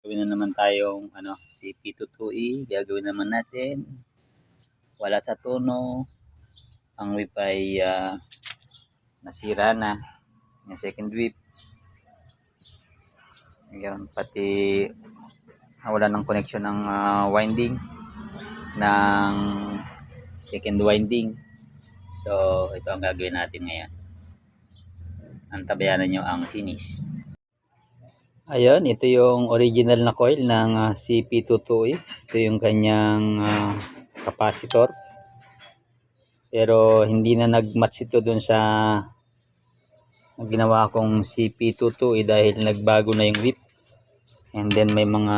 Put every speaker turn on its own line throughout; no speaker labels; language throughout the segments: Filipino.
Gawin na naman tayong CP22E. Gagawin naman natin. Wala sa tono. Ang whip ay nasira na. Yung second whip. Ngayon, pati wala ng connection ng winding ng second winding. So, ito ang gagawin natin ngayon. Antabayanan nyo ang finish. Ayun, ito yung original na coil ng CP22E. Ito yung kanyang capacitor. Pero hindi na nag-match ito dun sa ginawa kong CP22E dahil nagbago na yung whip. And then may mga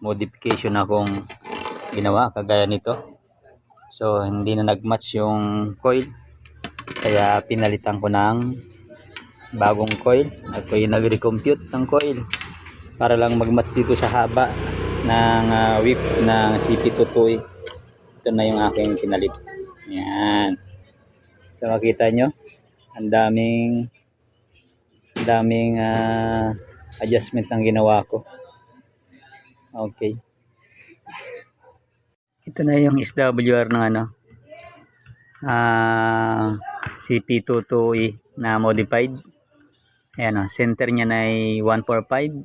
modification akong ginawa kagaya nito. So hindi na nag-match yung coil. Kaya pinalitan ko ng bagong coil. Ako yung nag-recompute ng coil para lang mag-match dito sa haba ng whip ng CP22E. Ito na yung aking pinalit. Yan. So makita nyo, ang daming adjustment ang ginawa ko. Okay. Ito na yung SWR ng CP22E na modified. Ayan center niya na ay 145.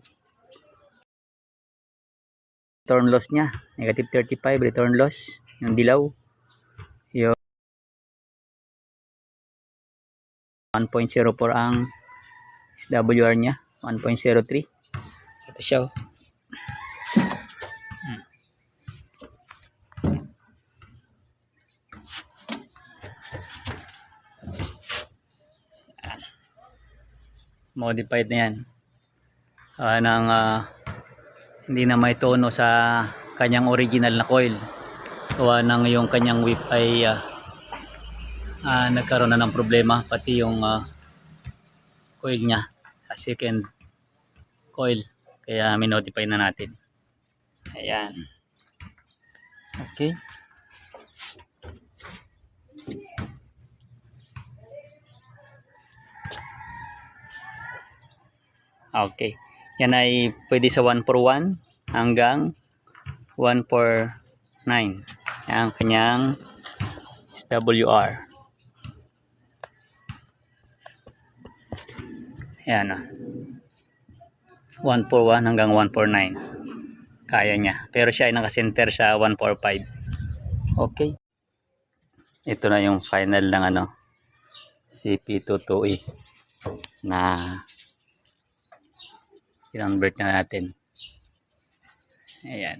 Return loss niya, negative 35 return loss. Yung dilaw. Yung 1.04 ang SWR niya, 1.03. Ito siya. Modified na yan. Hindi na may tono sa kanyang original na coil. Gawa ng yung kanyang whip ay nagkaroon na ng problema, pati yung coil niya, second coil, kaya minodify na natin. Ayan. Okay. Okay. Yan ay pwede sa 141 hanggang 149. Yan ang kanyang SWR. Yan 141 hanggang 149. Kaya niya. Pero siya ay nakasenter sa 145. Okay. Ito na yung final ng CP22E na i-convert na natin. Ayan.